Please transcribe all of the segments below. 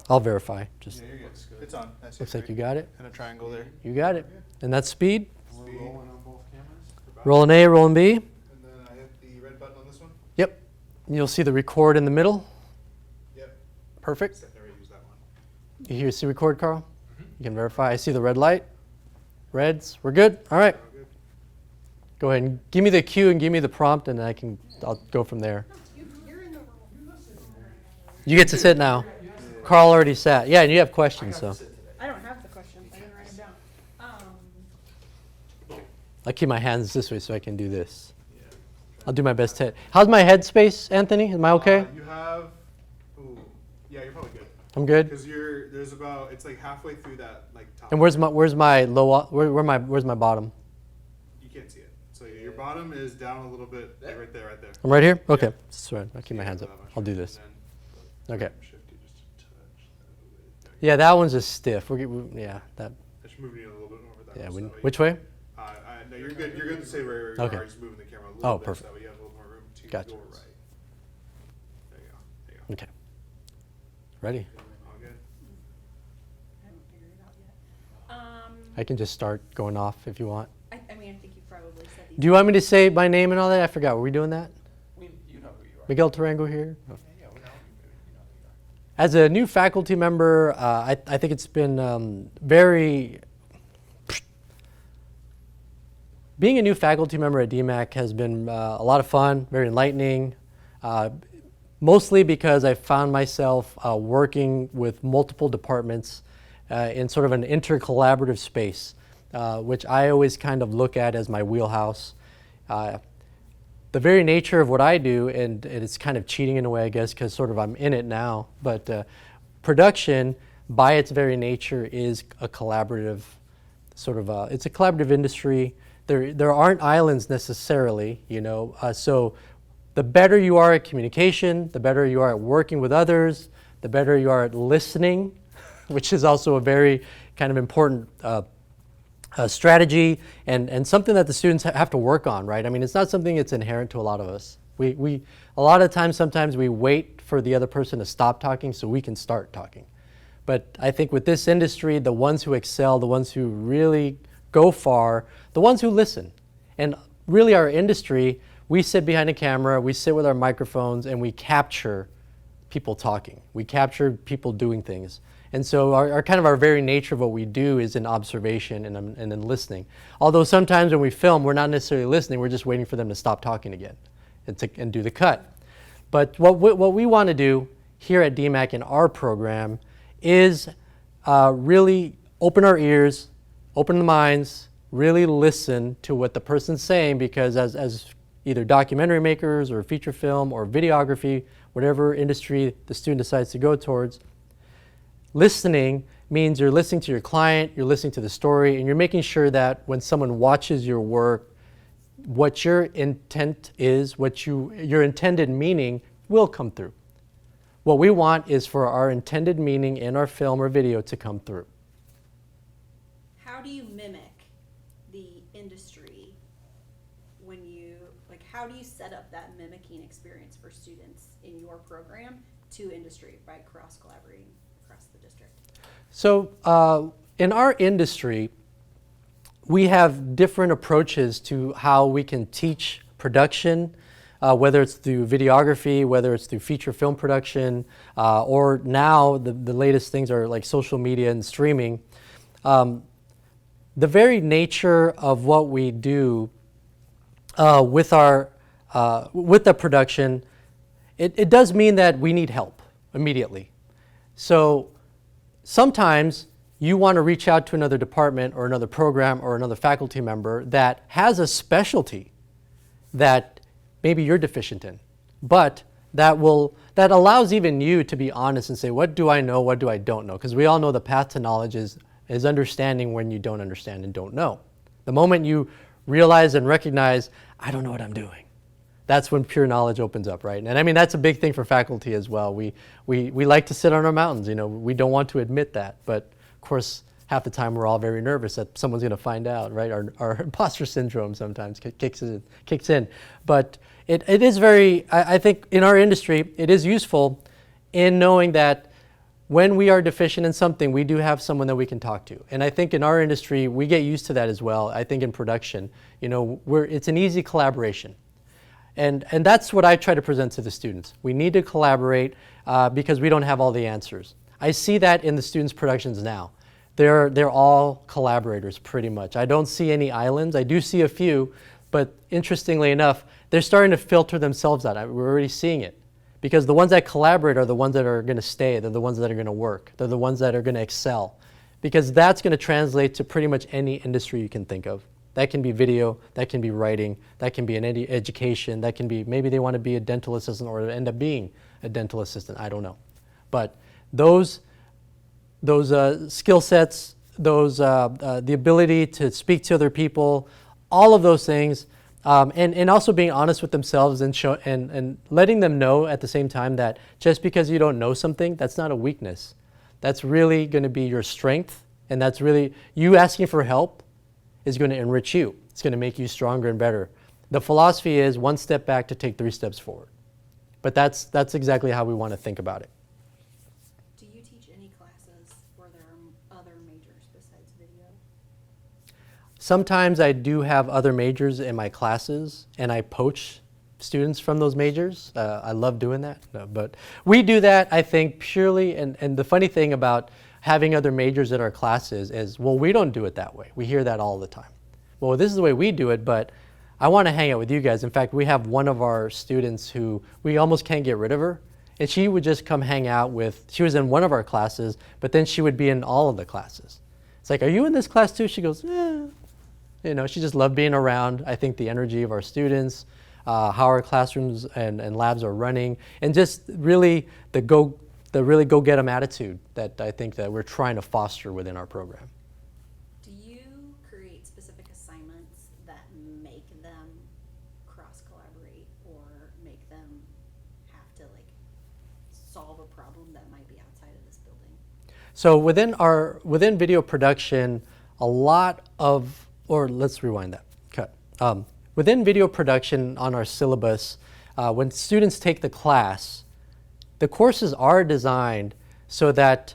I'll verify. Just Yeah, you're good. It's on. That's looks like you got it. And a triangle there. You got it. And that's speed. We're rolling on both cameras? Rolling A, rolling B. And then I hit the red button on this one. Yep. You'll see the record in the middle. Yep. Perfect. Except I already used that one. You hear see record, Carl? You can verify. I see the red light. Reds. We're good. All right. Good. Go ahead and give me the cue and give me the prompt, and I'll go from there. You get to sit now. Carl already sat. Yeah, and you have questions, so. I don't have the questions. I didn't write them down. I'll keep my hands this way so I can do this. I'll do my best to. How's my head space, Anthony? Am I okay? You have. Ooh. Yeah, you're probably good. I'm good. Because there's about, it's like halfway through that like top. And where's my low? Where's my bottom? You can't see it. So your bottom is down a little bit. Right there, right there. I'm right here. Okay. That's right. I'll keep my hands up. I'll do this. Okay. Shift you just a touch. Yeah, that one's just stiff. Yeah, that. I should move you a little bit over that. Yeah. way, so Which way? no, you're good. You're good to stay where you Okay. are. Just moving the camera a little Oh, bit. perfect. So that way you have a little more room to Gotcha. go right. There you go. There you go. Okay. Ready? All good. I haven't figured it out yet. I can just start going off if you want. I mean, I think you probably said these. Do you want me to say my name and all that? I forgot. Were we doing that? You know who you are. Miguel Tarango here. Oh. Yeah, we know who you are. As a new faculty member, I think it's been very. Being a new faculty member at DMAC has been a lot of fun, very enlightening, mostly because I found myself working with multiple departments in sort of an intercollaborative space, which I always kind of look at as my wheelhouse. The very nature of what I do, and it's kind of cheating in a way, I guess, because sort of I'm in it now, but production, by its very nature, is a collaborative sort of, it's a collaborative industry. There aren't islands necessarily, you know, so the better you are at communication, the better you are at working with others, the better you are at listening, which is also a very kind of important strategy and something that the students have to work on, right? I mean, it's not something that's inherent to a lot of us. We a lot of times, sometimes we wait for the other person to stop talking so we can start talking. But I think with this industry, the ones who excel, the ones who really go far, the ones who listen. And really our industry, we sit behind a camera, we sit with our microphones, and we capture people talking. We capture people doing things. And so our kind of our very nature of what we do is in observation and in listening. Although sometimes when we film, we're not necessarily listening, we're just waiting for them to stop talking again and do the cut. But what we want to do here at DMAC in our program is really open our ears, open the minds, really listen to what the person's saying, because as either documentary makers or feature film or videography, whatever industry the student decides to go towards, listening means you're listening to your client, you're listening to the story, and you're making sure that when someone watches your work, what your intent is, your intended meaning will come through. What we want is for our intended meaning in our film or video to come through. How do you mimic the industry when you, like, how do you set up that mimicking experience for students in your program to industry by cross-collaborating across the district? So in our industry, we have different approaches to how we can teach production, whether it's through videography, whether it's through feature film production, or now the latest things are like social media and streaming. The very nature of what we do with the production, it does mean that we need help immediately. So sometimes you want to reach out to another department or another program or another faculty member that has a specialty that maybe you're deficient in, but that allows even you to be honest and say, what do I know, what do I don't know? Because we all know the path to knowledge is understanding when you don't understand and don't know. The moment you realize and recognize, I don't know what I'm doing, that's when pure knowledge opens up, right? And I mean, that's a big thing for faculty as well. We like to sit on our mountains, you know, we don't want to admit that, but of course, half the time we're all very nervous that someone's gonna find out, right? Our imposter syndrome sometimes kicks in. But it is very, I think in our industry, it is useful in knowing that when we are deficient in something, we do have someone that we can talk to. And I think in our industry, we get used to that as well. I think in production, it's an easy collaboration. And that's what I try to present to the students. We need to collaborate because we don't have all the answers. I see that in the students' productions now. They're all collaborators pretty much. I don't see any islands. I do see a few, but interestingly enough, they're starting to filter themselves out. We're already seeing it. Because the ones that collaborate are the ones that are going to stay. They're the ones that are going to work. They're the ones that are going to excel. Because that's going to translate to pretty much any industry you can think of. That can be video, that can be writing, that can be in any education, that can be, maybe they want to be a dental assistant or end up being a dental assistant, I don't know. But those skill sets, the ability to speak to other people, all of those things, and also being honest with themselves and letting them know at the same time that just because you don't know something, that's not a weakness. That's really going to be your strength, and that's really, you asking for help is going to enrich you. It's going to make you stronger and better. The philosophy is one step back to take 3 steps forward. But that's exactly how we want to think about it. Do you teach any classes where there are other majors besides video? Sometimes I do have other majors in my classes, and I poach students from those majors. I love doing that. But we do that, I think, purely, and the funny thing about having other majors in our classes is, well, we don't do it that way. We hear that all the time. Well, this is the way we do it, but I want to hang out with you guys. In fact, we have one of our students who we almost can't get rid of her, and she would just come hang out she was in one of our classes, but then she would be in all of the classes. It's like, are you in this class too? She goes, she just loved being around. I think the energy of our students, how our classrooms and labs are running, and just really the really go-get-em attitude that I think that we're trying to foster within our program. Do you create specific assignments that make them cross-collaborate or make them have to solve a problem that might be outside of this building? So within video production, let's rewind that. Cut. Within video production on our syllabus, when students take the class, the courses are designed so that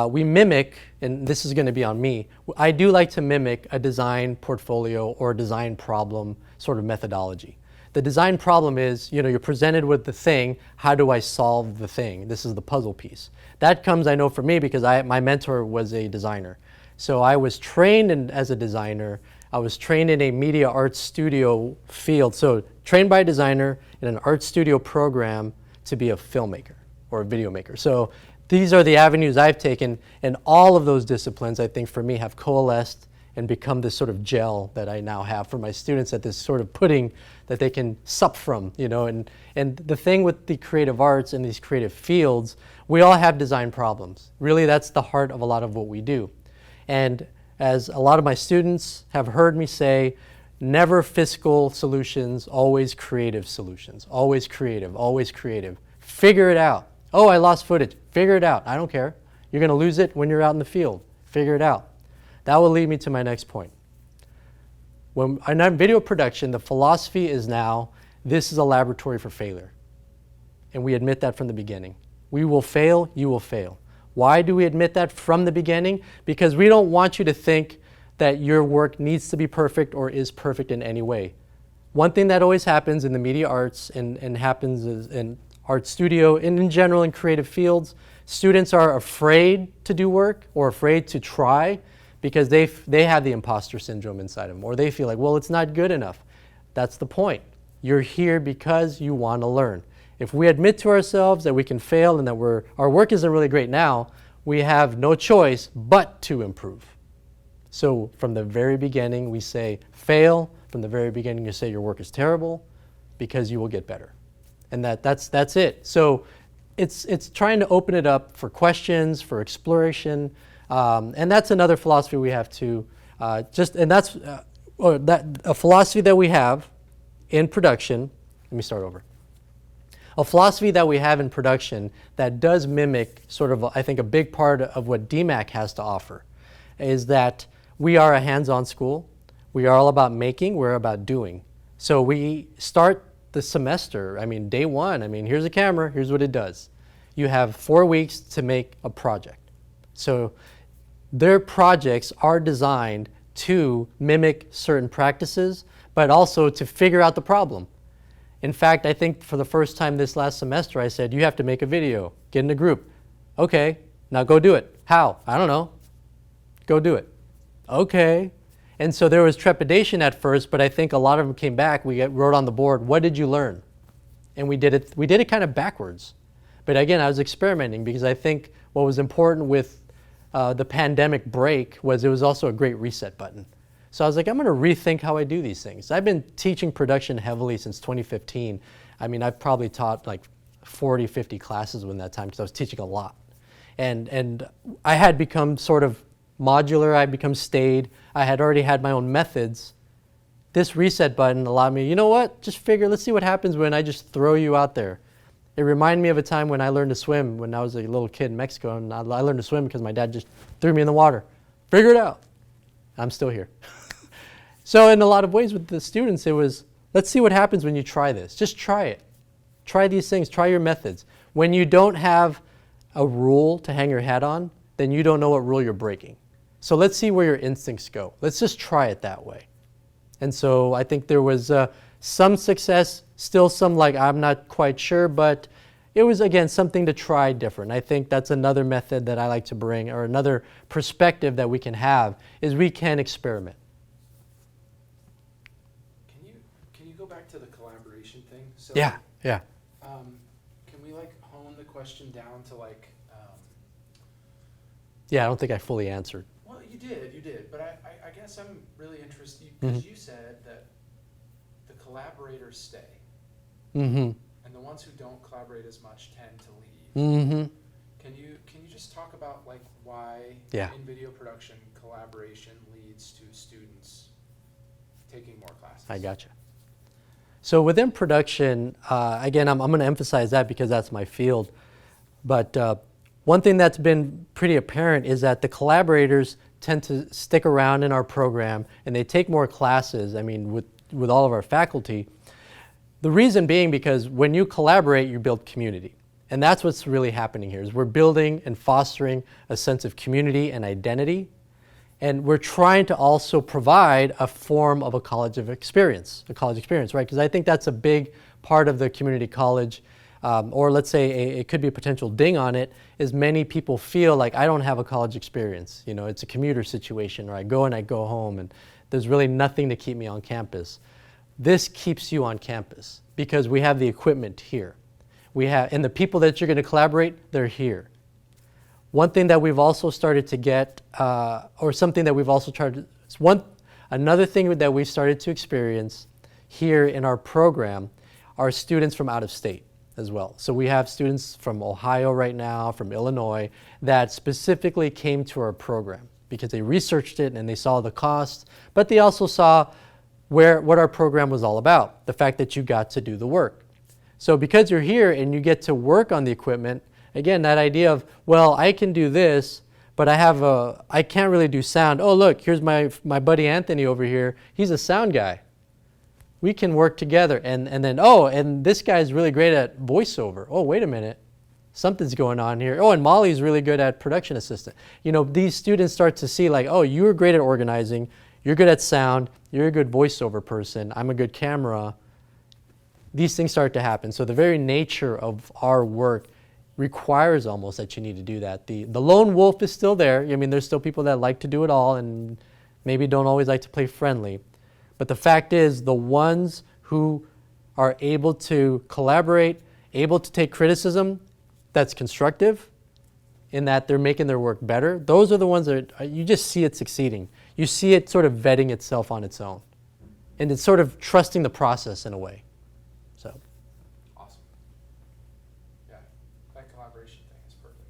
we mimic, and this is going to be on me, I do like to mimic a design portfolio or design problem sort of methodology. The design problem is, you're presented with the thing, how do I solve the thing? This is the puzzle piece. That comes, I know, for me because my mentor was a designer. So I was trained as a designer. I was trained in a media arts studio field. So trained by a designer in an art studio program to be a filmmaker or a video maker. So these are the avenues I've taken, and all of those disciplines, I think, for me, have coalesced and become this sort of gel that I now have for my students, at this sort of pudding that they can sup from, and the thing with the creative arts and these creative fields, we all have design problems. Really, that's the heart of a lot of what we do. And as a lot of my students have heard me say, never fiscal solutions, always creative solutions. Always creative, always creative. Figure it out. Oh, I lost footage. Figure it out. I don't care. You're going to lose it when you're out in the field. Figure it out. That will lead me to my next point. When in video production, the philosophy is now, this is a laboratory for failure. And we admit that from the beginning. We will fail, you will fail. Why do we admit that from the beginning? Because we don't want you to think that your work needs to be perfect or is perfect in any way. One thing that always happens in the media arts and happens in art studio and in general in creative fields, students are afraid to do work or afraid to try because they have the imposter syndrome inside of them, or they feel like, well, it's not good enough. That's the point. You're here because you want to learn. If we admit to ourselves that we can fail and that our work isn't really great now, we have no choice but to improve. So from the very beginning, we say fail. From the very beginning, you say your work is terrible because you will get better. And that's it. So it's trying to open it up for questions, for exploration, and that's another philosophy we have too. A philosophy that we have in production. Let me start over. A philosophy that we have in production that does mimic sort of, I think, a big part of what DMAC has to offer is that we are a hands-on school. We are all about making. We're about doing. So we start the semester, day one, here's a camera, here's what it does. you have 4 weeks to make a project. So their projects are designed to mimic certain practices, but also to figure out the problem. In fact, I think for the first time this last semester, I said, you have to make a video, get in a group. Okay, now go do it. How? I don't know. Go do it. Okay. And so there was trepidation at first, but I think a lot of them came back. We wrote on the board, what did you learn? And we did it kind of backwards. But again, I was experimenting because I think what was important with the pandemic break was it was also a great reset button. So I was like, I'm going to rethink how I do these things. I've been teaching production heavily since 2015. I mean, I've probably taught like 40, 50 classes in that time because I was teaching a lot. And I had become sort of modular, I had become staid. I had already had my own methods. This reset button allowed me, you know what, just figure, let's see what happens when I just throw you out there. It reminded me of a time when I learned to swim when I was a little kid in Mexico, and I learned to swim because my dad just threw me in the water. Figure it out. I'm still here. So in a lot of ways with the students, it was, let's see what happens when you try this. Just try it. Try these things, try your methods. When you don't have a rule to hang your hat on, then you don't know what rule you're breaking. So let's see where your instincts go. Let's just try it that way. And so I think there was some success, still some like I'm not quite sure, but it was, again, something to try different. I think that's another method that I like to bring, or another perspective that we can have, is we can experiment. Can you go back to the collaboration thing? So, Yeah. Can we like hone the question down to like, Yeah, I don't think I fully answered. well, you did, but I guess I'm really interested, because you said that the collaborators stay, Mm-hmm. and the ones who don't collaborate as much tend to leave. Mm-hmm. Can you just talk about like why Yeah. in video production collaboration leads to students taking more classes? I gotcha. So within production, again, I'm going to emphasize that because that's my field. But one thing that's been pretty apparent is that the collaborators tend to stick around in our program, and they take more classes, I mean, with all of our faculty. The reason being because when you collaborate, you build community. And that's what's really happening here, is we're building and fostering a sense of community and identity. And we're trying to also provide a form of a college experience, right? Because I think that's a big part of the community college, or let's say it could be a potential ding on it, is many people feel like I don't have a college experience. You know, it's a commuter situation, or I go and I go home, and there's really nothing to keep me on campus. This keeps you on campus because we have the equipment here. And the people that you're going to collaborate, they're here. One thing that we've also started to get, or something that we've also tried, another thing that we've started to experience here in our program are students from out of state as well. So we have students from Ohio right now, from Illinois, that specifically came to our program because they researched it and they saw the cost, but they also saw what our program was all about, the fact that you got to do the work. So because you're here and you get to work on the equipment, again, that idea of, well, I can do this, but I can't really do sound. Oh, look, here's my buddy Anthony over here. He's a sound guy. We can work together. And then, and this guy's really great at voiceover. Oh, wait a minute. Something's going on here. Oh, and Molly's really good at production assistant. You know, these students start to see like, oh, you're great at organizing. You're good at sound. You're a good voiceover person. I'm a good camera. These things start to happen. So the very nature of our work requires almost that you need to do that. The lone wolf is still there. I mean, there's still people that like to do it all and maybe don't always like to play friendly. But the fact is, the ones who are able to collaborate, able to take criticism that's constructive, in that they're making their work better, those are the ones that you just see it succeeding. You see it sort of vetting itself on its own. And it's sort of trusting the process in a way. So. Awesome. Yeah, that collaboration thing is perfect.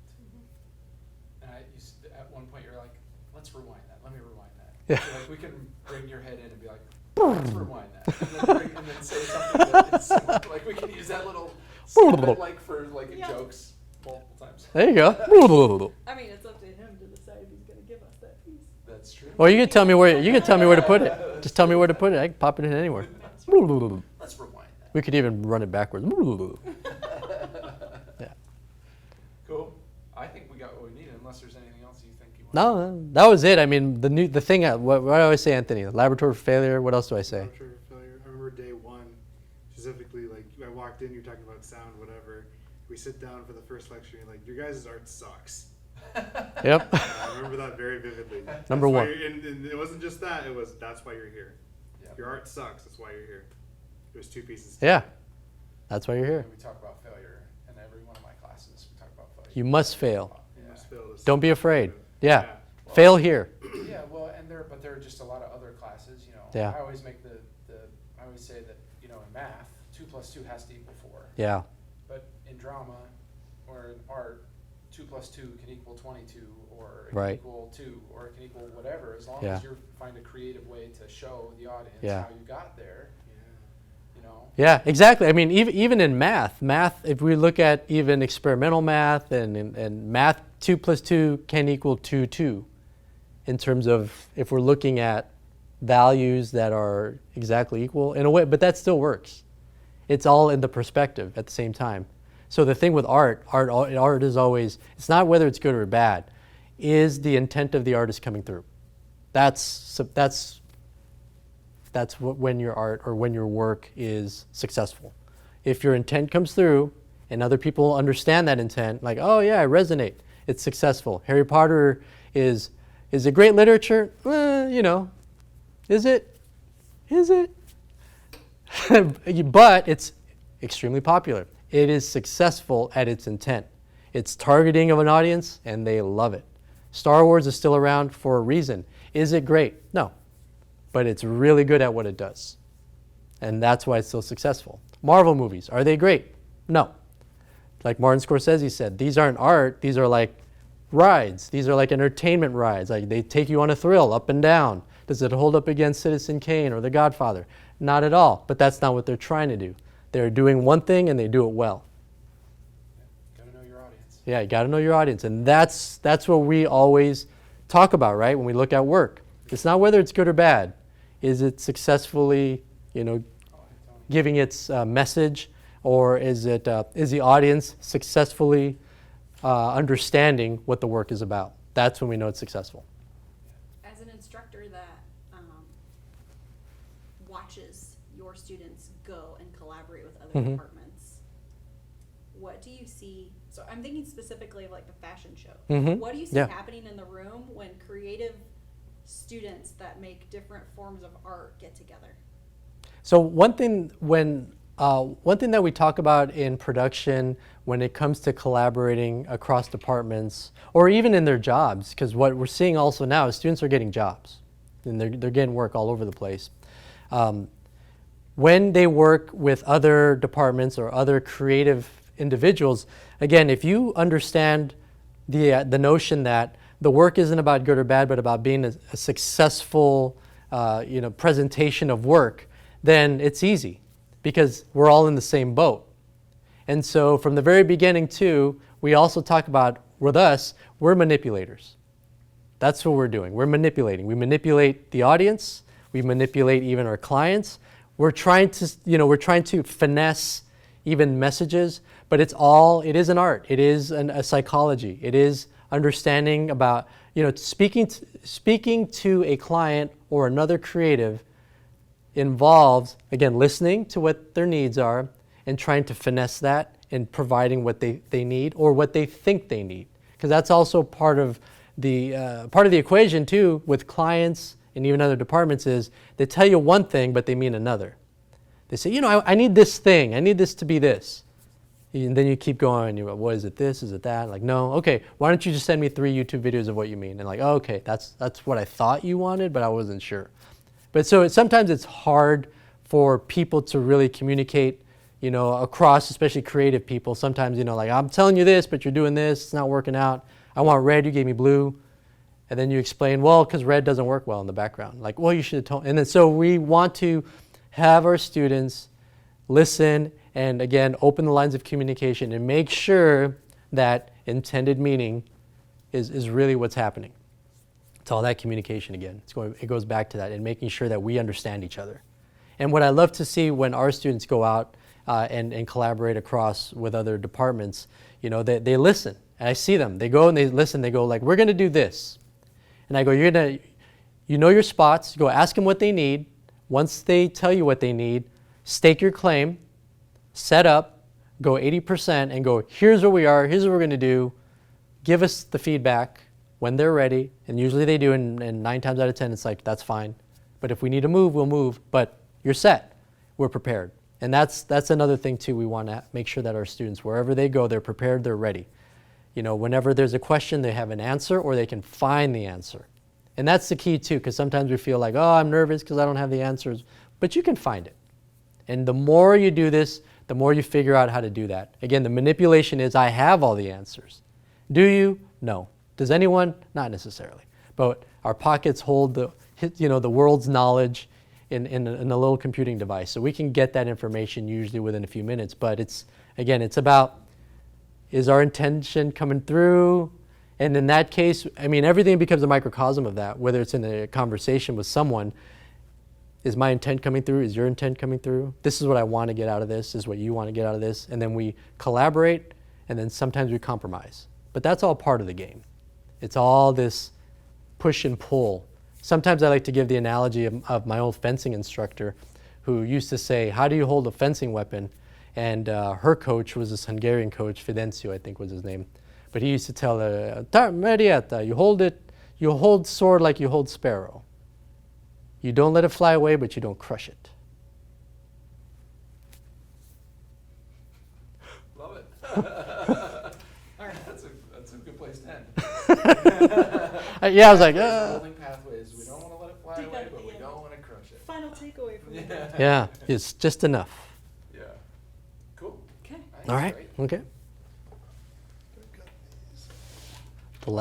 And at one point you're like, let's rewind that. Let me rewind that. Yeah. So like we can bring your head in and be like, let's rewind that. And then say something that is similar. Like we can use that little snippet like for like Yeah. jokes multiple times. There you go. I mean, it's up to him to decide if he's going to give us that piece. That's true. Well, you can tell me where to put it. Just tell me where to put it. I can pop it in anywhere. Let's rewind that. We could even run it backwards. Yeah. about what we need, unless there's anything else you think you want. No, that was it. I mean, the thing, what do I always say, Anthony? Laboratory for failure. What else do I say? Laboratory failure. I remember day one, specifically, like I walked in, you're talking about sound, whatever. We sit down for the first lecture, and you're like, your guys' art sucks. Yep. I remember that very vividly. Number one. And it wasn't just that, it was, that's why you're here. Yeah. Your art sucks, that's why you're here. There's two pieces. Yeah. That's why you're here. And we talk about failure in every one of my classes. We talk about failure. You must fail. You Yeah. must fail to Don't be afraid. Yeah. Well, Fail here. Yeah, well, and there are just a lot of other classes, you know. Yeah. I always make I always say that, you know, in math, 2 + 2 has to equal 4. Yeah. But in drama or in art, 2 + 2 can equal 22, or it Right. can equal 2, or it can equal whatever, as long Yeah. as you find a creative way to show the audience Yeah. how you got there, you know. Yeah, exactly. I mean, even in math, if we look at even experimental math and math, 2 + 2 can equal 2, in terms of if we're looking at values that are exactly equal in a way, but that still works. It's all in the perspective at the same time. So the thing with art is always, it's not whether it's good or bad, is the intent of the artist coming through. That's what, when your art or when your work is successful. If your intent comes through and other people understand that intent, like, oh yeah, I resonate, it's successful. Harry Potter is it great literature? You know, is it? But it's extremely popular. It is successful at its intent. It's targeting of an audience, and they love it. Star Wars is still around for a reason. Is it great? No. But it's really good at what it does. And that's why it's so successful. Marvel movies, are they great? No. Like Martin Scorsese said, these aren't art, these are like rides. These are like entertainment rides. Like they take you on a thrill up and down. Does it hold up against Citizen Kane or The Godfather? Not at all. But that's not what they're trying to do. They're doing one thing and they do it well. Gotta know your audience. Yeah, you got to know your audience. And that's what we always talk about, right? When we look at work. It's not whether it's good or bad. Is it successfully, giving its message, or is the audience successfully understanding what the work is about? That's when we know it's successful. As an instructor that watches your students go and collaborate with other Mhm. departments, what do you see? So I'm thinking specifically of like the fashion show. Mhm. What do you see Yeah. happening in the room when creative students that make different forms of art get together? So one thing that we talk about in production when it comes to collaborating across departments or even in their jobs, because what we're seeing also now is students are getting jobs and they're getting work all over the place. When they work with other departments or other creative individuals, again, if you understand the notion that the work isn't about good or bad, but about being a successful presentation of work, then it's easy because we're all in the same boat. And so from the very beginning too, we also talk about, with us, we're manipulators. That's what we're doing. We're manipulating. We manipulate the audience. We manipulate even our clients. We're trying to finesse even messages, but it is an art. It is a psychology. It is understanding about, speaking to a client or another creative involves, again, listening to what their needs are and trying to finesse that and providing what they need or what they think they need. Because that's also part of the equation too with clients and even other departments is they tell you one thing, but they mean another. They say, I need this thing. I need this to be this. And then you keep going, and you're like, what is it this? Is it that? Like, no, okay, why don't you just send me 3 YouTube videos of what you mean? And like, oh, okay, that's what I thought you wanted, but I wasn't sure. But so sometimes it's hard for people to really communicate, across, especially creative people. Sometimes, like, I'm telling you this, but you're doing this, it's not working out. I want red, you gave me blue. And then you explain, well, because red doesn't work well in the background. Like, well, you should have told. And then so we want to have our students listen and, again, open the lines of communication and make sure that intended meaning is really what's happening. It's all that communication again. It goes back to that and making sure that we understand each other. And what I love to see when our students go out and collaborate across with other departments, they listen And I see them. They go and they listen. They go like, we're going to do this. And I go, you know your spots. Go ask them what they need. Once they tell you what they need, stake your claim, set up, go 80% and go, here's where we are. Here's what we're going to do. Give us the feedback when they're ready. And usually they do. And 9 times out of 10, it's like, that's fine. But if we need to move, we'll move. But you're set. We're prepared. And that's another thing too. We want to make sure that our students, wherever they go, they're prepared, they're ready. You know, whenever there's a question, they have an answer or they can find the answer. And that's the key too, because sometimes we feel like, oh, I'm nervous because I don't have the answers. But you can find it. And the more you do this, the more you figure out how to do that. Again, the manipulation is, I have all the answers. Do you? No. Does anyone? Not necessarily. But our pockets hold the world's knowledge in a little computing device. So we can get that information usually within a few minutes. But it's about, is our intention coming through? And in that case, I mean, everything becomes a microcosm of that, whether it's in a conversation with someone. Is my intent coming through? Is your intent coming through? This is what I want to get out of this. This is what you want to get out of this. And then we collaborate, and then sometimes we compromise. But that's all part of the game. It's all this push and pull. Sometimes I like to give the analogy of my old fencing instructor who used to say, how do you hold a fencing weapon? And her coach was this Hungarian coach, Fidencio, I think was his name. But he used to tell her, Marietta, you hold sword like you hold sparrow. You don't let it fly away, but you don't crush it. Love it. All right, that's a good place to end. Yeah, I was like, Building pathways. We don't want to let it fly Take away, that but we in. don't want to crush it. Final takeaway from Yeah. that. yeah, it's just enough. Yeah. Cool. Okay. I think All that's right, great. okay. The